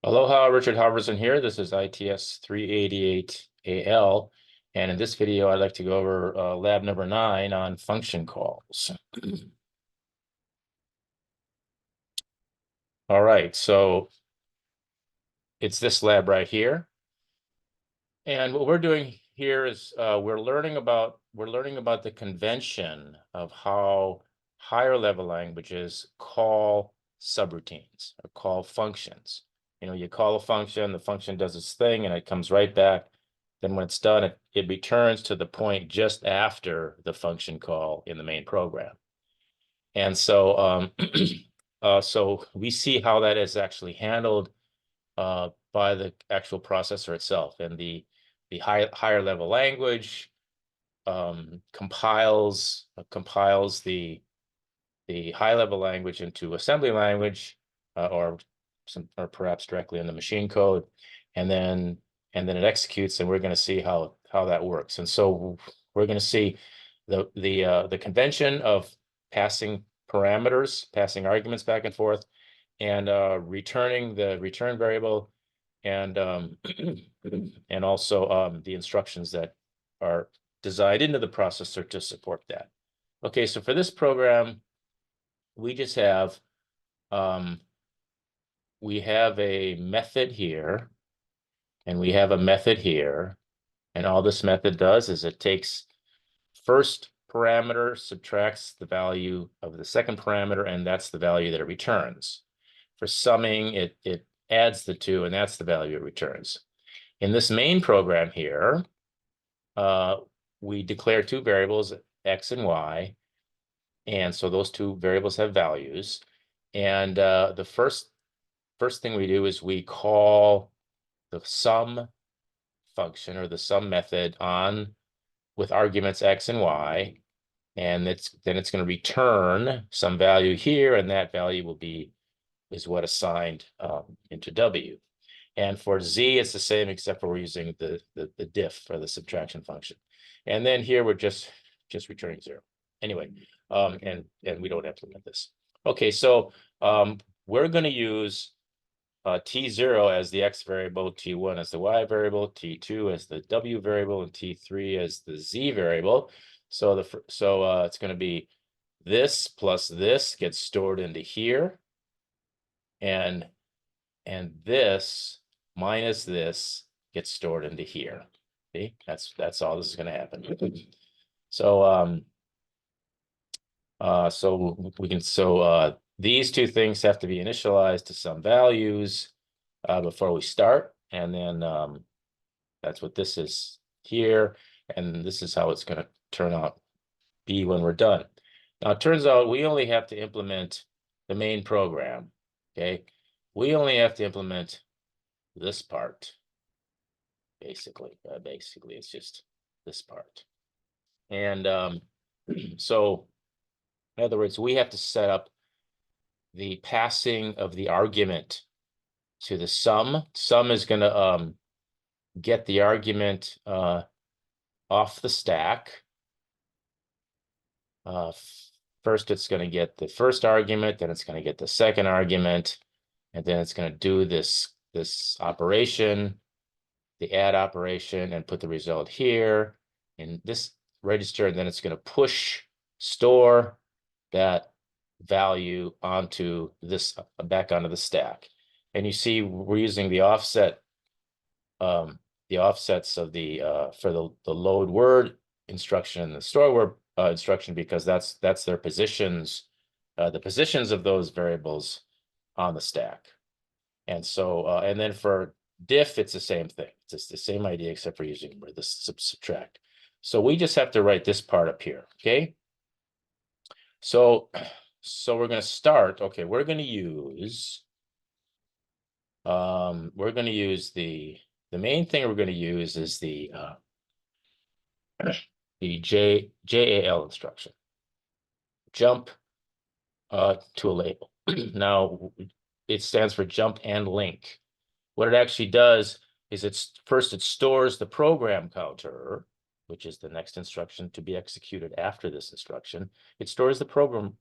Aloha, Richard Halverson here. This is its388al. And in this video, I'd like to go over lab number 9 on function calls. All right, so it's this lab right here. And what we're doing here is we're learning about the convention of how higher level languages call subroutines or call functions. You know, you call a function, the function does its thing, and it comes right back. Then when it's done, it returns to the point just after the function call in the main program. And so so we see how that is actually handled by the actual processor itself. And the higher level language compiles the high level language into assembly language, or perhaps directly in the machine code, and then it executes, and we're going to see how that works. And so we're going to see the convention of passing parameters, passing arguments back and forth, and returning the return variable, and and also the instructions that are designed into the processor to support that. Okay, so for this program, we just have we have a method here, and we have a method here, and all this method does is it takes first parameter, subtracts the value of the second parameter, and that's the value that it returns. For summing, it adds the two, and that's the value it returns. In this main program here, we declare two variables, x and y, and so those two variables have values. And the first thing we do is we call the sum function, or the sum method, on with arguments x and y, and then it's going to return some value here, and that value is what assigned into w. And for z, it's the same, except for we're using the diff for the subtraction function. And then here we're just returning 0. Anyway, and we don't implement this. Okay, so we're going to use t0 as the x variable, t1 as the y variable, t2 as the w variable, and t3 as the z variable. So it's going to be this plus this gets stored into here, and this minus this gets stored into here. See, that's all this is going to happen. So these two things have to be initialized to some values before we start, and then that's what this is here, and this is how it's going to turn out be when we're done. Now it turns out we only have to implement the main program. Okay, we only have to implement this part. Basically it's just this part. And so in other words, we have to set up the passing of the argument to the sum. Sum is going to get the argument off the stack. First, it's going to get the first argument, then it's going to get the second argument, and then it's going to do this operation, the add operation, and put the result here in this register, and then it's going to store that value onto this, back onto the stack. And you see we're using the offset, the offsets of the for the load word instruction and the store word instruction, because that's their positions, the positions of those variables on the stack. And so and then for diff, it's the same thing. It's just the same idea, except for using the subtract. So we just have to write this part up here. Okay, so we're going to start. Okay, we're going to use the main thing we're going to use is the JAL instruction, jump to a label. Now it stands for jump and link. What it actually does is it stores the program counter, which is the next instruction to be executed after this instruction. It stores the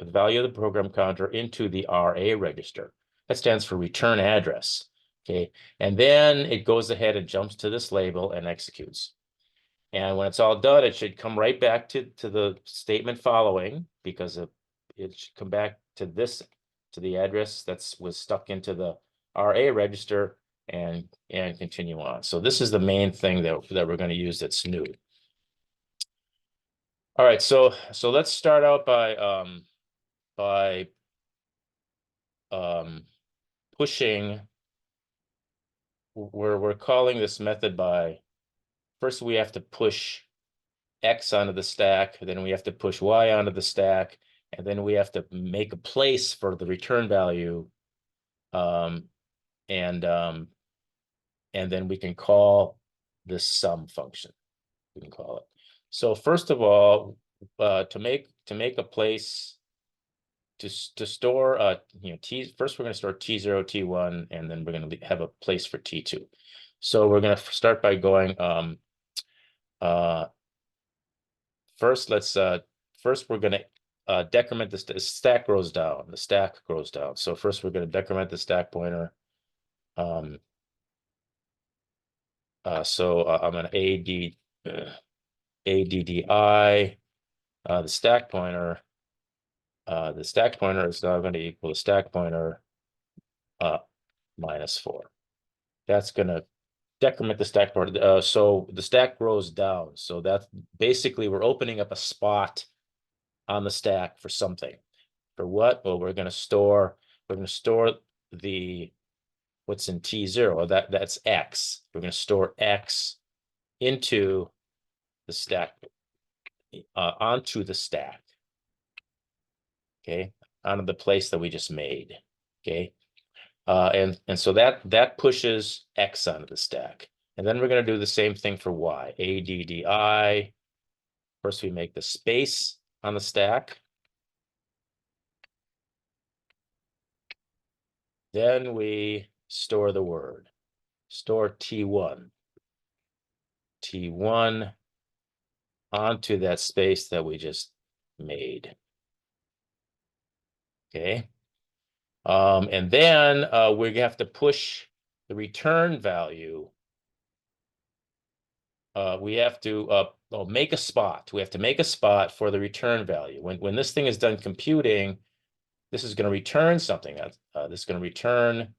value of the program counter into the RA register. That stands for return address. Okay, and then it goes ahead and jumps to this label and executes. And when it's all done, it should come right back to the statement following, because it should come back to this, to the address that's was stuck into the RA register, and continue on. So this is the main thing that we're going to use that's new. All right, so let's start out by pushing. We're calling this method by, first we have to push X onto the stack, then we have to push Y onto the stack, and then we have to make a place for the return value. And then we can call this sum function. We can call it. So first of all, to make a place to store first we're going to store T0, T1, and then we're going to have a place for T2. So we're going to start by going first we're going to decrement the stack grows down. The stack grows down. So first we're going to decrement the stack pointer. So I'm going to ADDI the stack pointer. The stack pointer is now going to equal the stack pointer -4. That's going to decrement the stack pointer. So the stack grows down. So that's basically we're opening up a spot on the stack for something. For what? Well, we're going to store the what's in T0. That's X. We're going to store X into the stack, onto the stack. Okay, onto the place that we just made. Okay, and so that pushes X onto the stack, and then we're going to do the same thing for Y. ADDI. First, we make the space on the stack. Then we store the word. Store T1. T1 onto that space that we just made. Okay. And then we have to push the return value. We have to make a spot. We have to make a spot for the return value. When this thing is done computing, this is going to return something. This is going to return.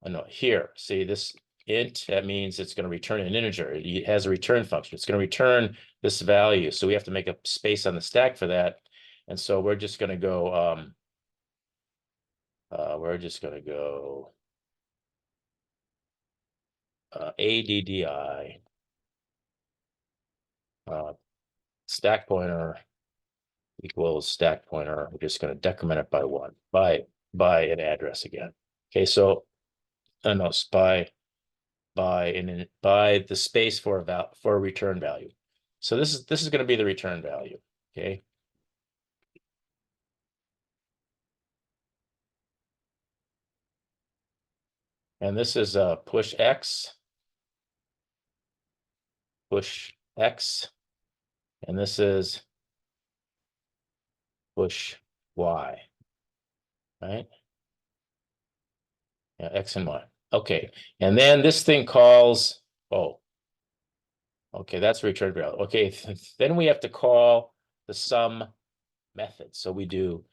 Oh, no, here. See this int? That means it's going to return an integer. It has a return function. It's going to return this value. So we have to make a space on the stack for that. And so we're just going to go. ADDI stack pointer equals stack pointer. We're just going to decrement it by 1 by an address again. Okay, so no, it's by the space for a return value. So this is going to be the return value. Okay. And this is push X, and this is push Y, right? Yeah, X and Y. Okay, and then this thing calls, okay, that's return value. Okay, then we have to call the sum method. So we do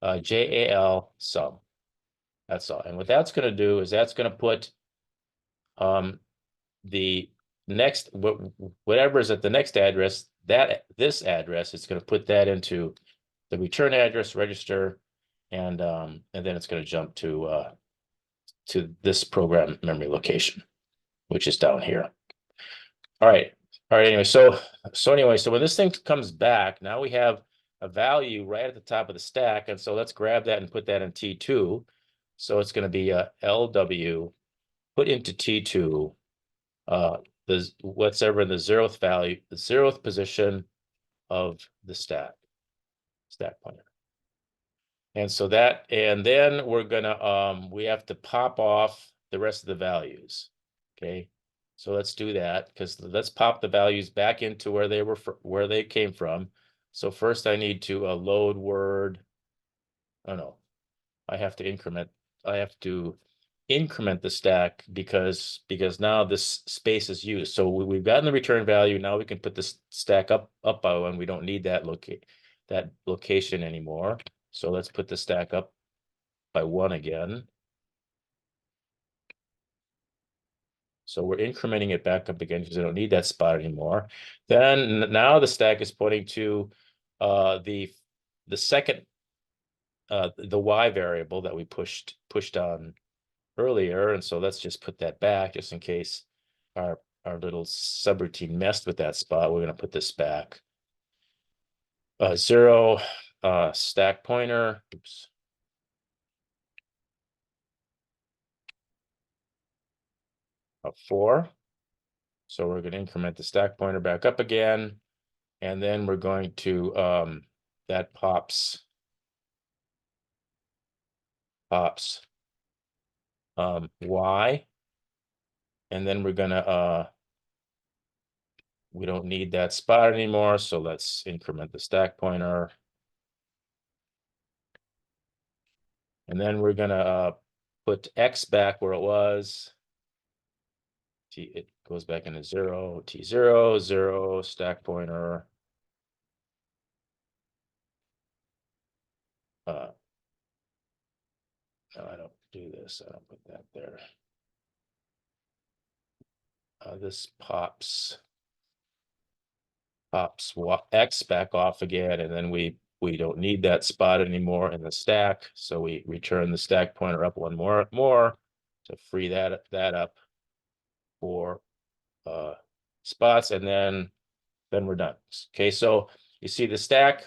JAL sum. That's all. And what that's going to do is that's going to put the next whatever is at the next address, this address, it's going to put that into the return address register, and then it's going to jump to this program memory location, which is down here. All right. Anyway, so when this thing comes back, now we have a value right at the top of the stack, and so let's grab that and put that in T2. So it's going to be LW put into T2 whatever in the 0th value, the 0th position of the stack pointer. And so and then we're gonna we have to pop off the rest of the values. Okay, so let's do that, because let's pop the values back into where they came from. So first I need to load word. Oh no, I have to increment. I have to increment the stack because now this space is used. So we've gotten the return value. Now we can put this stack up by one. We don't need that location anymore. So let's put the stack up by one again. So we're incrementing it back up again because I don't need that spot anymore. Then now the stack is pointing to the second the y variable that we pushed on earlier, and so let's just put that back just in case our little subroutine messed with that spot. We're going to put this back. 0 stack pointer. Oops. Of 4. So we're going to increment the stack pointer back up again, and then we're going to that pops y, and then we're gonna we don't need that spot anymore, so let's increment the stack pointer, and then we're gonna put x back where it was. It goes back into 0, t0, 0 stack pointer. No, I don't do this. I don't put that there. This pops x back off again, and then we don't need that spot anymore in the stack, so we return the stack pointer up one more to free that up for spots, and then we're done. Okay, so you see the stack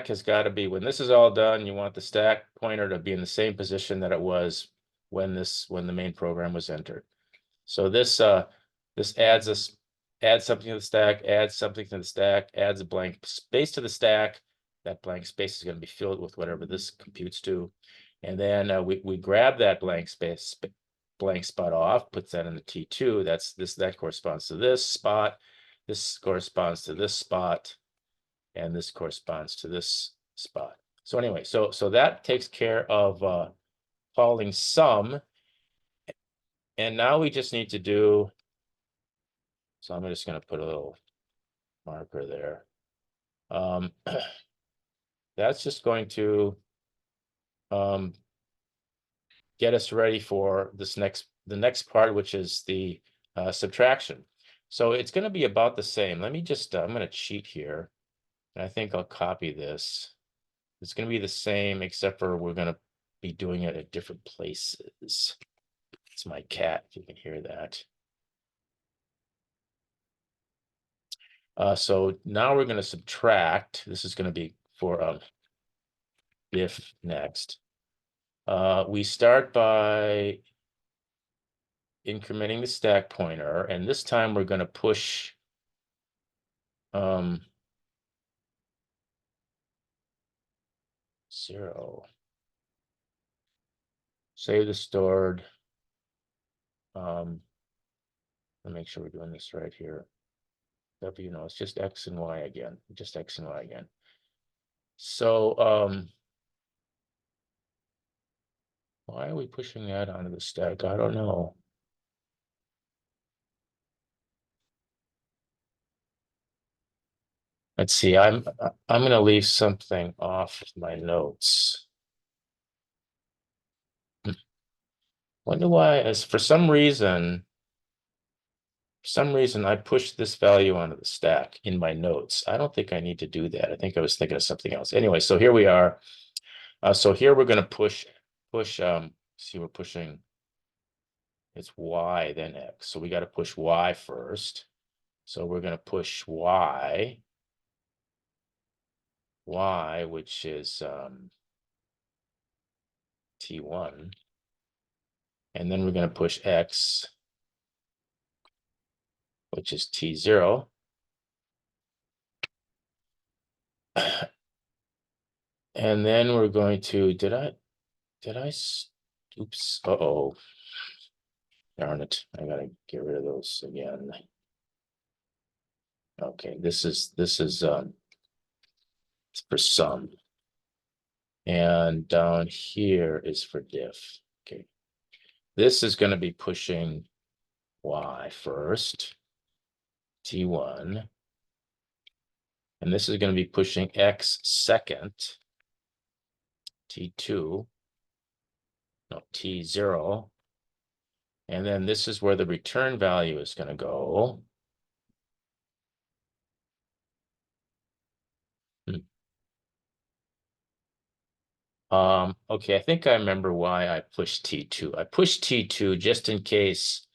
has got to be, when this is all done, you want the stack pointer to be in the same position that it was when the main program was entered. So this adds something to the stack, adds something to the stack, adds a blank space to the stack. That blank space is going to be filled with whatever this computes to. And then we grab that blank spot off, puts that in the T2. That corresponds to this spot. This corresponds to this spot. And this corresponds to this spot. So anyway, so that takes care of calling sum. And now we just need to do, so I'm just going to put a little marker there. That's just going to get us ready for the next part, which is the subtraction. So it's going to be about the same. Let me just, I'm going to cheat here. And I think I'll copy this. It's going to be the same, except for we're going to be doing it at different places. It's my cat, if you can hear that. So now we're going to subtract. This is going to be for if next. We start by incrementing the stack pointer, and this time we're going to push 0. Save the stored. Let me make sure we're doing this right here. W, no, it's just X and Y again. Just X and Y again. So why are we pushing that onto the stack? I don't know. Let's see. I'm going to leave something off my notes. Wonder why? As for some reason I pushed this value onto the stack in my notes. I don't think I need to do that. I think I was thinking of something else. Anyway, so here we are. So here we're going to push. See, we're pushing. It's Y then X. So we got to push Y first. So we're going to push Y, which is T1. And then we're going to push X, which is T0. And then we're going to, did I, oops, uh-oh. Darn it, I gotta get rid of those again. Okay, this is it's for sum. And down here is for diff. Okay. This is going to be pushing y first, T1. And this is going to be pushing x second, T2, no, T0. And then this is where the return value is going to go. Okay, I think I remember why I pushed T2. I pushed T2 just in case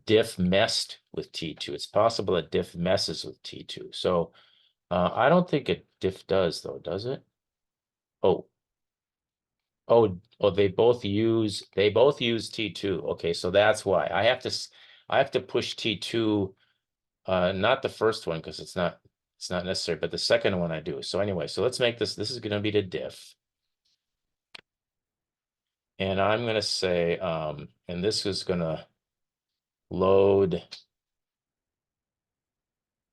diff messed with T2. It's possible that diff messes with T2. So I don't think a diff does though, does it? Oh, oh, they both use T2. Okay, so that's why I have to push T2, not the first one because it's not necessary, but the second one I do. So anyway, so let's make this is going to be the diff. And I'm going to say, and this is going to load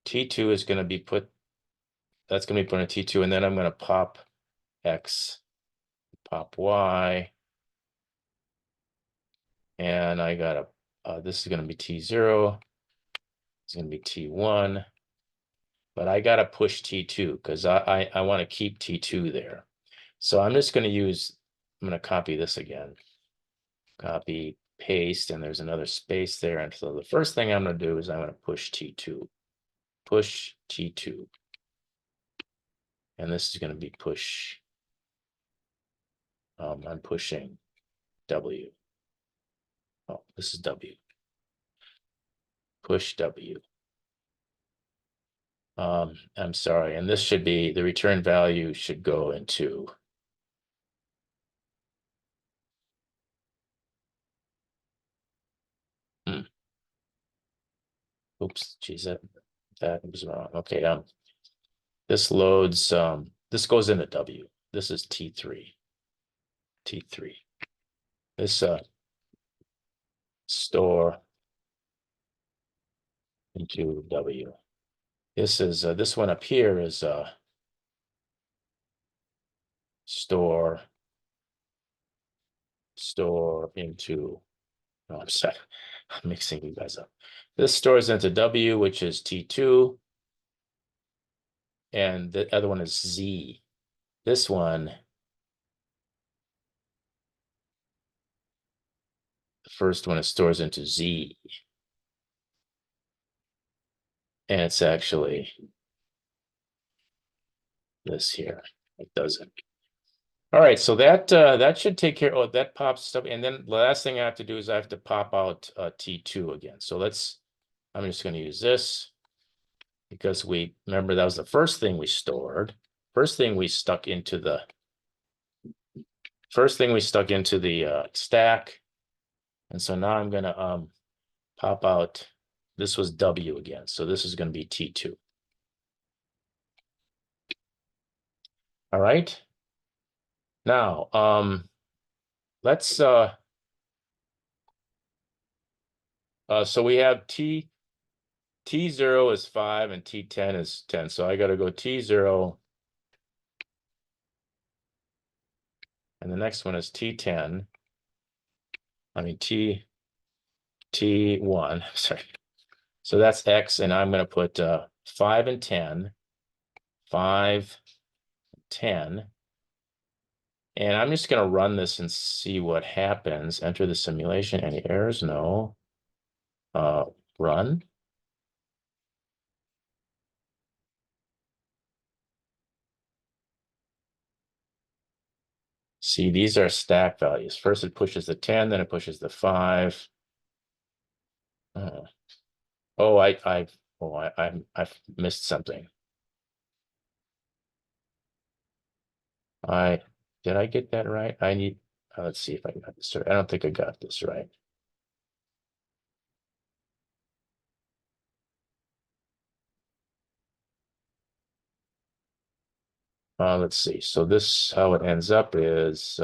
T2 is going to be put, that's going to be put in T2, and then I'm going to pop X, pop Y, and I got this is going to be T0, it's going to be T1, but I got to push T2 because I want to keep T2 there. So I'm just going to I'm going to copy this again, copy, paste, and there's another space there. And so the first thing I'm going to do is I'm going to push T2, push T2. And this is going to be push. I'm pushing W. Oh, this is W. Push W. I'm sorry, and this should be the return value should go into oops, geez, that was wrong. Okay, this loads this goes into W. This is T3. T3. This store into W. This is this one up here is store into, oh, I'm sorry, I'm mixing you guys up. This stores into W, which is T2, and the other one is Z. This one, the first one, it stores into Z, and it's actually this here. It doesn't. All right, so that should take care. Oh, that pops stuff, and then the last thing I have to do is I have to pop out T2 again. So I'm just going to use this because we remember that was the first thing we stored. First thing we stuck into the stack. And so now I'm going to pop out, this was W again. So this is going to be T2. All right. Now, let's, so we have T0 is 5 and T10 is 10. So I got to go T0. And the next one is T10. I mean, T1, sorry. So that's X, and I'm going to put 5 and 10, 5, 10. And I'm just going to run this and see what happens. Enter the simulation. Any errors? No. Run. See, these are stack values. First it pushes the 10, then it pushes the 5. Oh, I've missed something. Did I get that right? I need, let's see if I got this right. I don't think I got this right. Let's see. So this, how it ends up is,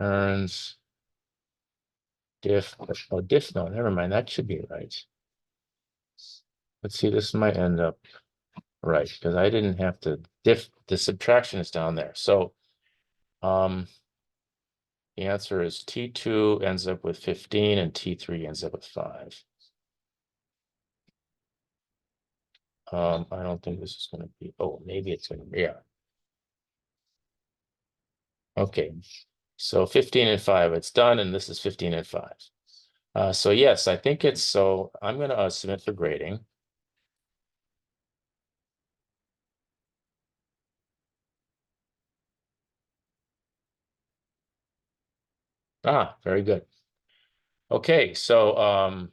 returns diff, oh, diff, no, never mind, that should be right. Let's see, this might end up right, because I didn't have to diff, the subtraction is down there. So the answer is T2 ends up with 15 and T3 ends up with 5. I don't think this is going to be, oh, maybe it's going to be, yeah. Okay, so 15 and 5, it's done, and this is 15 and 5. So yes, I think it's, so I'm going to submit for grading. Ah, very good. Okay, so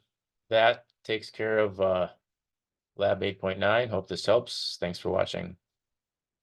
that takes care of lab 8.9. Hope this helps. Thanks for watching.